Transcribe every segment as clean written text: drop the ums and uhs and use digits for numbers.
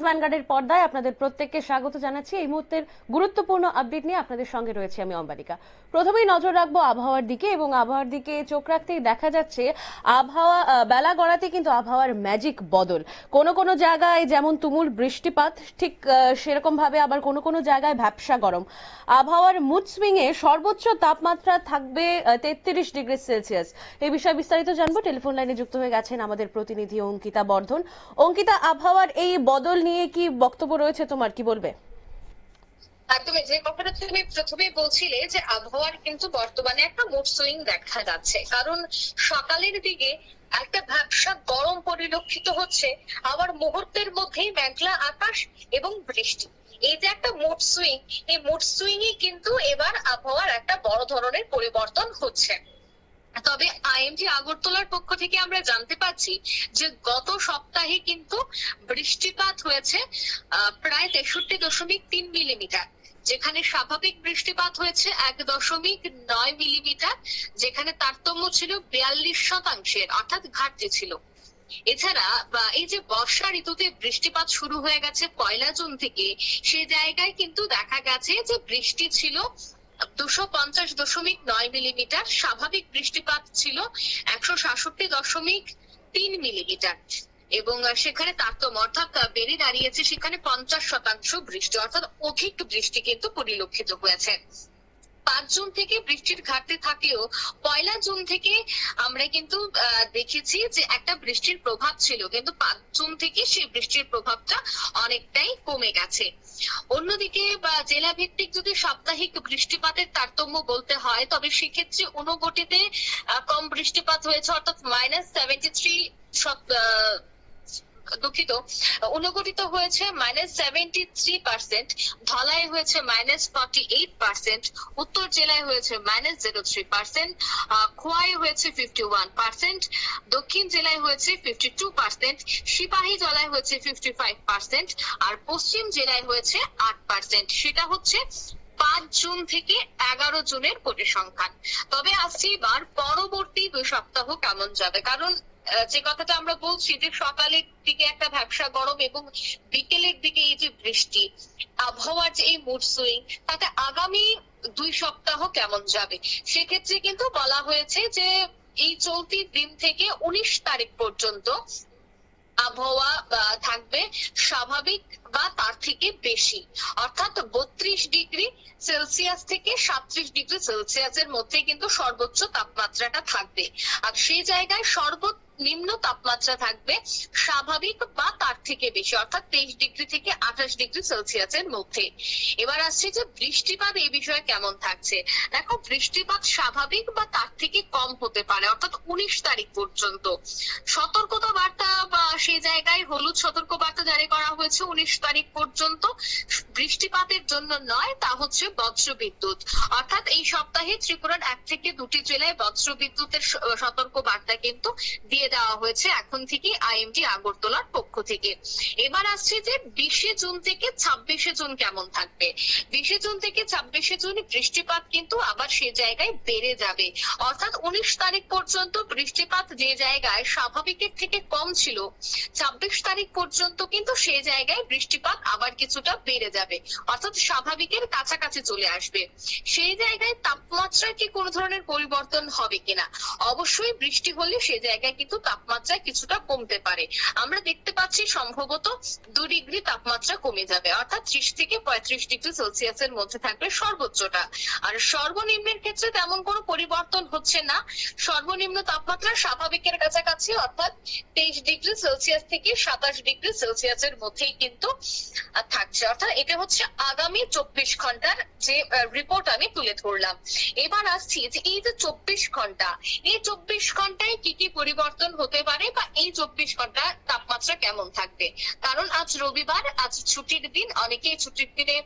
ভ্যানগার্ডের পর্দায় আপনাদের প্রত্যেককে স্বাগত জানাচ্ছি। এই মুহূর্তের গুরুত্বপূর্ণ আপডেট নিয়ে আপনাদের সঙ্গে রয়েছে আমি অম্বালিকা। প্রথমেই নজর রাখবো আবহাওয়ার দিকে, এবং আবহাওয়ার দিকে চোখ রাখতেই দেখা যাচ্ছে আবহাওয়া বেলা গড়াতে কিন্তু আবহাওয়ার ম্যাজিক বদল। কোনো কোনো জায়গায় যেমন তুমুল বৃষ্টিপাত, ঠিক সেরকম ভাবে আবার কোনো কোনো জায়গায় ভ্যাপসা গরম। আবহাওয়ার মুড সুইং এ সর্বোচ্চ তাপমাত্রা থাকবে 33 ডিগ্রি সেলসিয়াস। এই বিষয়ে বিস্তারিত জানবো। টেলিফোন লাইনে যুক্ত হয়ে গেছেন আমাদের প্রতিনিধি অঙ্কিতা বর্ধন। অঙ্কিতা, আবহাওয়ার এই বদল নিয়ে কি বক্তব্য রয়েছে তোমার, কি বলবে? একদমই, যে কথাটা তুমি প্রথমেই বলছিলে যে আবহাওয়ার কিন্তু বর্তমানে একটা মুড সুইং দেখা যাচ্ছে, কারণ সকালের দিকে একটা ভ্যাপসা গরম পরিলক্ষিত হচ্ছে, আবার মুহূর্তের মধ্যেই মেঘলা আকাশ এবং বৃষ্টি। এই যে একটা মুড সুইং, এই মুড সুইং এ কিন্তু এবার আবহাওয়ার একটা বড় ধরনের পরিবর্তন হচ্ছে। তবে আইএমডি আগরতলার পক্ষ থেকে আমরা জানতে পারছি যে গত সপ্তাহে কিন্তু বৃষ্টিপাত হয়েছে প্রায় 63.3 মিলিমিটার, যেখানে স্বাভাবিক বৃষ্টিপাত হয়েছে 1.9 মিলিমিটার, যেখানে তারতম্য ছিল 42%, অর্থাৎ ঘাটতি ছিল। এছাড়া এই যে বর্ষা ঋতুতে বৃষ্টিপাত শুরু হয়ে গেছে 1 জুন থেকে, সেই জায়গায় কিন্তু দেখা গেছে যে বৃষ্টি ছিল 250.9 মিলিমিটার, স্বাভাবিক বৃষ্টিপাত ছিল 166.3 মিলিমিটার, এবং সেখানে তারতম্য অর্থাৎ বেড়ে দাঁড়িয়েছে সেখানে 50% বৃষ্টি, অর্থাৎ অধিক বৃষ্টি কিন্তু পরিলক্ষিত হয়েছে। 5 জুন থেকে বৃষ্টির ঘাটতি থাকলেও 1 জুন থেকে আমরা কিন্তু দেখেছি যে একটা বৃষ্টির প্রভাব ছিল, কিন্তু 5 জুন থেকে সেই বৃষ্টির প্রভাবটা অনেকটাই কমে গেছে। অন্যদিকে জেলা ভিত্তিক যদি সাপ্তাহিক বৃষ্টিপাতের তারতম্য বলতে হয়, তবে সেক্ষেত্রে ঊনকোটিতে কম বৃষ্টিপাত হয়েছে, অর্থাৎ -73, দুঃখিত, ঊনকোটিতে হয়েছে -73%, ধলাই হয়েছে -48%, উত্তর জেলায় হয়েছে -03%, খোয়াই হয়েছে 51%, দক্ষিণ জেলায় হয়েছে 52%, সিপাহী জেলায় হয়েছে 55%, আর পশ্চিম জেলায় হয়েছে 8%। সেটা হচ্ছে 5 জুন থেকে 11 জুনের পরিসংখ্যান। তবে আসছি এবার পরবর্তী 2 সপ্তাহ কেমন যাবে, কারণ যে কথাটা আমরা বলছি যে সকালের দিকে একটা ভ্যাপসা গরম এবং বিকেলের দিকে এই যে বৃষ্টি, আবহাওয়ার যে এই মুড সুইং, তাতে আগামী 2 সপ্তাহ কেমন যাবে সেক্ষেত্রে কিন্তু বলা হয়েছে যে এই চলতি দিন থেকে 19 তারিখ পর্যন্ত আবহাওয়া থাকবে স্বাভাবিক বা তার থেকে বেশি, অর্থাৎ 32 ডিগ্রি সেলসিয়াস থেকে 37 ডিগ্রি সেলসিয়াসের মধ্যে কিন্তু সর্বোচ্চ তাপমাত্রাটা থাকবে, আর সেই জায়গায় সর্বনিম্ন তাপমাত্রা থাকবে স্বাভাবিক বা তার থেকে বেশি, অর্থাৎ 23 ডিগ্রি থেকে 28 ডিগ্রি সেলসিয়াসের মধ্যে। এবার আসছে যে বৃষ্টিপাত এই বিষয়ে কেমন থাকছে। দেখো, বৃষ্টিপাত স্বাভাবিক বা তার থেকে কম হতে পারে, অর্থাৎ 19 তারিখ পর্যন্ত। সতর্কতা বার্তা বা সেই জায়গায় হলুদ সতর্ক বার্তা জারি করা হয়েছে 19 তারিখ পর্যন্ত, বৃষ্টিপাতের জন্য নয়, তা হচ্ছে বজ্রবিদ্যুৎ, অর্থাৎ এই সপ্তাহে ত্রিপুরার 1 থেকে 2টি জেলায় বজ্রবিদ্যুতের সতর্ক বার্তা কিন্তু দিয়ে দেওয়া হয়েছে এখন থেকে আইএমডি আগরতলার পক্ষ থেকে। এবার আসছে যে 20 জুন থেকে 26 জুন কেমন থাকবে। 20 জুন থেকে 26 জুন বৃষ্টিপাত কিন্তু আবার সে জায়গায় বেড়ে যাবে, অর্থাৎ 19 তারিখ পর্যন্ত বৃষ্টিপাত যে জায়গায় স্বাভাবিকের থেকে কম ছিল, 26 তারিখ পর্যন্ত কিন্তু সেই জায়গায় বৃষ্টিপাত আবার কিছুটা বেড়ে যাবে, অর্থাৎ স্বাভাবিকের কাছাকাছি চলে আসবে। সেই জায়গায় তাপমাত্রায় কি কোনো ধরনের পরিবর্তন হবে কিনা, অবশ্যই বৃষ্টি হলে সেই জায়গায় কিন্তু তাপমাত্রা কিছুটা কমতে পারে। আমরা দেখতে পাচ্ছি সম্ভবত 2 ডিগ্রি তাপমাত্রা কমে যাবে, অর্থাৎ 30 থেকে 35 ডিগ্রি সেলসিয়াসের মধ্যে থাকবে সর্বোচ্চটা। আর সর্বনিম্নের ক্ষেত্রে তেমন কোনো পরিবর্তন হচ্ছে না, সর্বনিম্ন তাপমাত্রা স্বাভাবিকের কাছাকাছি, অর্থাৎ 23 ডিগ্রি সেলসিয়াস থেকে 27 ডিগ্রি সেলসিয়াসের মধ্যেই কিন্তু থাকছে। অর্থাৎ এটা হচ্ছে আগামী 24 ঘন্টার যে রিপোর্ট আমি তুলে ধরলাম। এবার আসছি যে এই যে 24 ঘন্টা, এই 24 ঘন্টায় কি কি পরিবর্তন হতে পারে বা এই 24 ঘন্টা তাপমাত্রা কেমন থাকবে। কারণ আজ রবিবার, আজ ছুটির দিন, অনেকেই ছুটির দিনে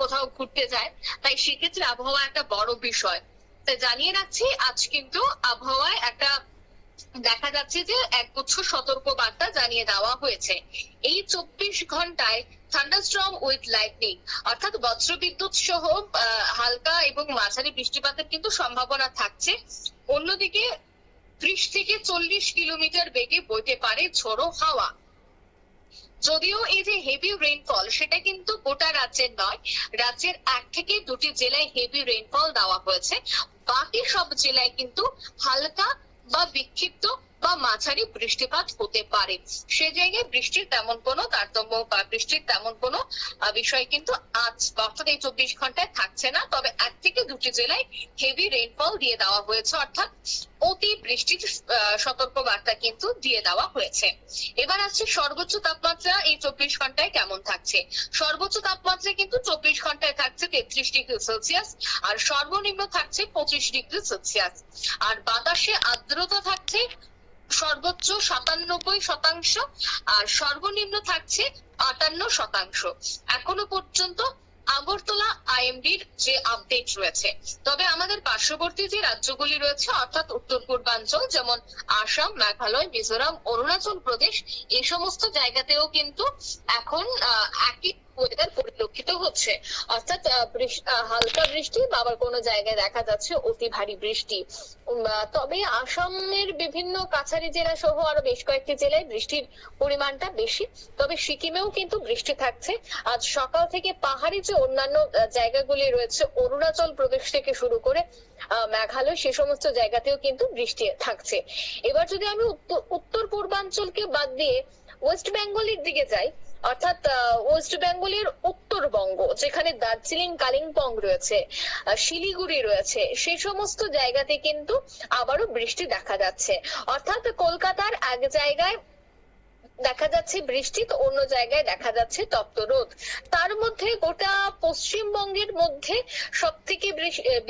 কোথাও ঘুরতে যায়, তাই সেক্ষেত্রে আবহাওয়া একটা বড় বিষয়। তাই জানিয়ে রাখছি, আজ কিন্তু আবহাওয়ায় একটা দেখা যাচ্ছে যে একগুচ্ছ সতর্ক বার্তা জানিয়ে দেওয়া হয়েছে। এই 24 ঘন্টায় থান্ডারস্টর্ম উইথ লাইটনিং, অর্থাৎ বজ্রবিদ্যুৎ সহ হালকা এবং মাঝারি বৃষ্টিপাতের কিন্তু সম্ভাবনা থাকছে। অন্যদিকে 30 থেকে 40 কিলোমিটার বেগে বইতে পারে ঝোড়ো হাওয়া। যদিও এই যে হেভি রেইনফল সেটা কিন্তু গোটা রাজ্যের নয়, রাজ্যের 1 থেকে 2টি জেলায় হেভি রেইনফল দেওয়া হয়েছে। বাকি সব জেলায় কিন্তু হালকা বা বিক্ষিপ্ত বা মাঝারি বৃষ্টিপাত হতে পারে। সে জায়গায় বৃষ্টির তেমন কোনো তারতম্য বা বৃষ্টির তেমন কোনো বিষয় কিন্তু আজ অর্থাৎ এই 24 ঘন্টায় থাকছে না। তবে 1 থেকে 2টি জেলায় হেভি রেইনফল দিয়ে দেওয়া হয়েছে, অর্থাৎ অতি বৃষ্টির সতর্ক বার্তা কিন্তু দিয়ে দেওয়া হয়েছে। এবার আসছে সর্বোচ্চ তাপমাত্রা এই 24 ঘন্টায় কেমন থাকছে। সর্বোচ্চ তাপমাত্রা কিন্তু 24 ঘন্টায় থাকছে 33 ডিগ্রি সেলসিয়াস, আর সর্বনিম্ন থাকছে 25 ডিগ্রি সেলসিয়াস। আর বাতাসে আর্দ্রতা থাকছে সর্বোচ্চ 97%, আর সর্বনিম্ন থাকছে 58%। এখনো পর্যন্ত আগরতলা আইএমডির যে আপডেট রয়েছে। তবে আমাদের পার্শ্ববর্তী যে রাজ্যগুলি রয়েছে অর্থাৎ উত্তর পূর্বাঞ্চল, যেমন আসাম, মেঘালয়, মিজোরাম, অরুণাচল প্রদেশ, এই সমস্ত জায়গাতেও কিন্তু এখন একই ওয়েদার পরিলক্ষিত হচ্ছে, অর্থাৎ হালকা বৃষ্টি বা আবার কোনো জায়গায় দেখা যাচ্ছে অতি ভারী বৃষ্টি। তবে আসামের বিভিন্ন কাছাড়ি জেলা সহ আরো বেশ কয়েকটি জেলায় বৃষ্টির পরিমাণটা বেশি। তবে সিকিমেও কিন্তু বৃষ্টি থাকছে আজ সকাল থেকে। পাহাড়ি যে অন্যান্য জায়গাগুলি রয়েছে অরুণাচল প্রদেশ থেকে শুরু করে মেঘালয়, সে সমস্ত জায়গাতেও কিন্তু বৃষ্টি থাকছে। এবার যদি আমি উত্তর পূর্বাঞ্চলকে বাদ দিয়ে ওয়েস্ট বেঙ্গলের দিকে যাই, অর্থাৎ ওয়েস্ট বেঙ্গলের উত্তরবঙ্গ, যেখানে দার্জিলিং, কালিম্পং রয়েছে, শিলিগুড়ি রয়েছে, সেই সমস্ত জায়গাতে কিন্তু আবারও বৃষ্টি দেখা যাচ্ছে। অর্থাৎ কলকাতার এক জায়গায় দেখা যাচ্ছে বৃষ্টি, তো অন্য জায়গায় দেখা যাচ্ছে তপ্ত রোদ। তার মধ্যে গোটা পশ্চিমবঙ্গের মধ্যে সব থেকে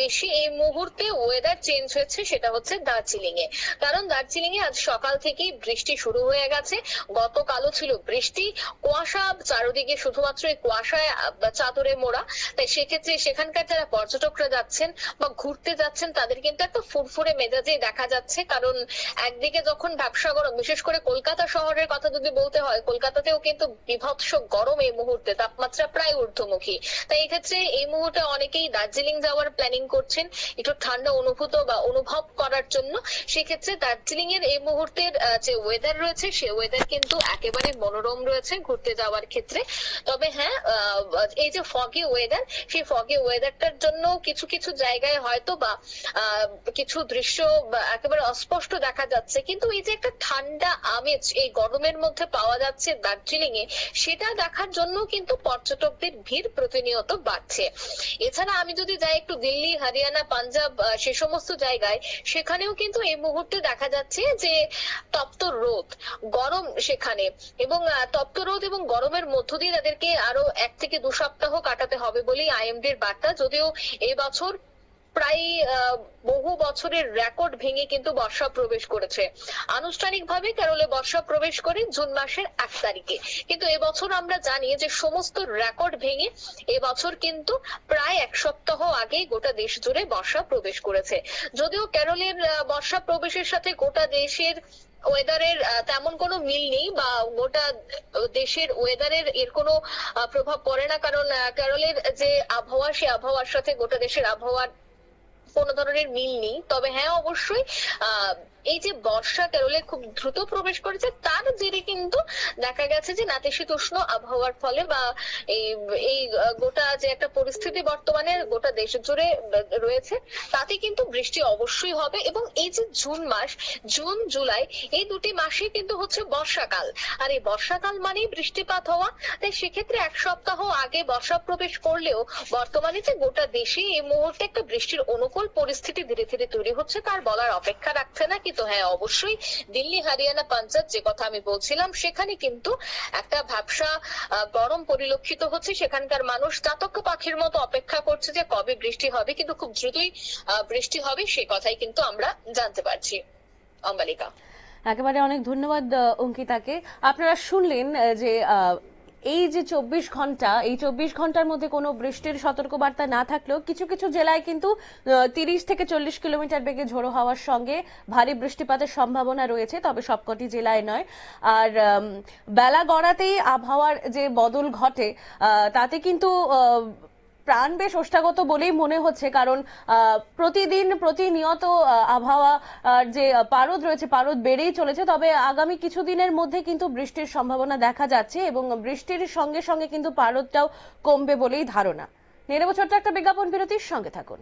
বেশি এই মুহূর্তে ওয়েদার চেঞ্জ হয়েছে সেটা হচ্ছে দার্জিলিং এ। কারণ দার্জিলিং এ আজ সকাল থেকেই বৃষ্টি শুরু হয়ে গেছে। গতকালও ছিল বৃষ্টি, কুয়াশা চারদিকে, শুধুমাত্র এই কুয়াশায় চাদরে মোড়া। তাই সেক্ষেত্রে সেখানকার যারা পর্যটকরা যাচ্ছেন বা ঘুরতে যাচ্ছেন তাদের কিন্তু একটা ফুরফুরে মেজাজেই দেখা যাচ্ছে। কারণ একদিকে যখন ব্যবসা গরম, বিশেষ করে কলকাতা শহরের কথা যদি বলতে হয়, কলকাতাতেও কিন্তু বিভৎস গরম এই মুহূর্তে, তাপমাত্রা প্রায় ঊর্ধ্বমুখী। তাই এক্ষেত্রে এই মুহূর্তে অনেকেই দার্জিলিং যাওয়ার প্ল্যানিং করছেন একটু ঠান্ডা অনুভূত বা অনুভব করার জন্য। সেক্ষেত্রে দার্জিলিং এর এই মুহূর্তের যে ওয়েদার রয়েছে সে ওয়েদার কিন্তু একেবারে মনোরম রয়েছে ঘুরতে যাওয়ার ক্ষেত্রে। তবে হ্যাঁ, এই যে ফগি ওয়েদার, সেই ফগি ওয়েদারটার জন্য কিছু কিছু জায়গায় হয়তো বা কিছু দৃশ্য একেবারে অস্পষ্ট দেখা যাচ্ছে, কিন্তু এই যে একটা ঠান্ডা আমেজ এই গরমের মধ্যে পাওয়া যাচ্ছে দার্জিলিং এ, সেটা দেখার জন্য কিন্তু পর্যটকদের ভিড় প্রতিনিয়ত বাড়ছে। এছাড়া আমি যদি যাই একটু দিল্লি, হরিয়ানা, পাঞ্জাব, সে সমস্ত জায়গায়, সেখানেও কিন্তু এই মুহূর্তে দেখা যাচ্ছে যে তপ্ত রোদ, গরম সেখানে, এবং তপ্ত রোদ এবং গরমের মধ্য দিয়ে তাদেরকে আরো 1 থেকে 2 সপ্তাহ কাটাতে হবে বলেই আইএমডির বার্তা। যদিও এই বছর প্রায় বহু বছরের রেকর্ড ভেঙে কিন্তু বর্ষা প্রবেশ করেছে। আনুষ্ঠানিকভাবে কেরলে বর্ষা প্রবেশ করে জুন মাসের 1 তারিখে, কিন্তু এবছর আমরা জানি যে সমস্ত রেকর্ড ভেঙে এবছর কিন্তু প্রায় 1 সপ্তাহ আগে গোটা দেশ জুড়ে বর্ষা প্রবেশ করেছে। যদিও কেরলের বর্ষা প্রবেশের সাথে গোটা দেশের ওয়েদারের তেমন কোনো মিল নেই, বা গোটা দেশের ওয়েদারের এর কোনো প্রভাব পড়ে না, কারণ কেরলের যে আবহাওয়া, সে আবহাওয়ার সাথে গোটা দেশের আবহাওয়ার কোন ধরনের মিল নেই। তবে হ্যাঁ, অবশ্যই এই যে বর্ষা কেরলে খুব দ্রুত প্রবেশ করেছে, তার জেরে কিন্তু দেখা গেছে যে নাতিশীতোষ্ণ আবহাওয়ার ফলে বা এই গোটা যে একটা পরিস্থিতি বর্তমানে গোটা দেশ জুড়ে রয়েছে, তাতে কিন্তু বৃষ্টি অবশ্যই হবে। এবং এই যে জুন মাস, জুন জুলাই, এই 2টি মাসে কিন্তু হচ্ছে বর্ষাকাল, আর এই বর্ষাকাল মানেই বৃষ্টিপাত হওয়া। তাই সেক্ষেত্রে 1 সপ্তাহ আগে বর্ষা প্রবেশ করলেও বর্তমানে যে গোটা দেশে এই মুহূর্তে একটা বৃষ্টির অনুকূল পরিস্থিতি ধীরে ধীরে তৈরি হচ্ছে তার বলার অপেক্ষা রাখছে না। কিন্তু হ্যাঁ, অবশ্যই দিল্লি, হরিয়ানা, পাঞ্জাব যে কথা আমি বলছিলাম, সেখানে কিন্তু একটা ভ্যাপসা গরম পরিলক্ষিত হচ্ছে। সেখানকার মানুষ চাতক পাখির মতো অপেক্ষা করছে যে কবে বৃষ্টি হবে, কিন্তু খুব দ্রুতই বৃষ্টি হবে, সে কথাই কিন্তু আমরা জানতে পারছি। অম্বালিকা, একেবারে অনেক ধন্যবাদ অঙ্কিতাকে। আপনারা শুনলেন যে এই যে 24 ঘন্টা, এই 24 ঘন্টার মধ্যে কোনো বৃষ্টির সতর্কবার্তা না থাকলেও কিছু কিছু জেলায় কিন্তু 30 থেকে 40 কিলোমিটার বেগে ঝোড়ো হাওয়ার সঙ্গে ভারী বৃষ্টিপাতের সম্ভাবনা রয়েছে, তবে সবকটি জেলায় নয়। আর বেলা গড়াতেই আবহাওয়ার যে বদল ঘটে, তাতে কিন্তু প্রাণ বেশ ওষ্ঠাগত বলেই মনে হচ্ছে, কারণ প্রতিনিয়ত আবহাওয়া যে পারদ রয়েছে, পারদ বেড়েই চলেছে। তবে আগামী কিছুদিনের মধ্যে কিন্তু বৃষ্টির সম্ভাবনা দেখা যাচ্ছে এবং বৃষ্টির সঙ্গে সঙ্গে কিন্তু পারদটাও কমবে বলেই ধারণা। নিয়ে নেব ছোট্ট একটা বিজ্ঞাপন বিরতির, সঙ্গে থাকুন।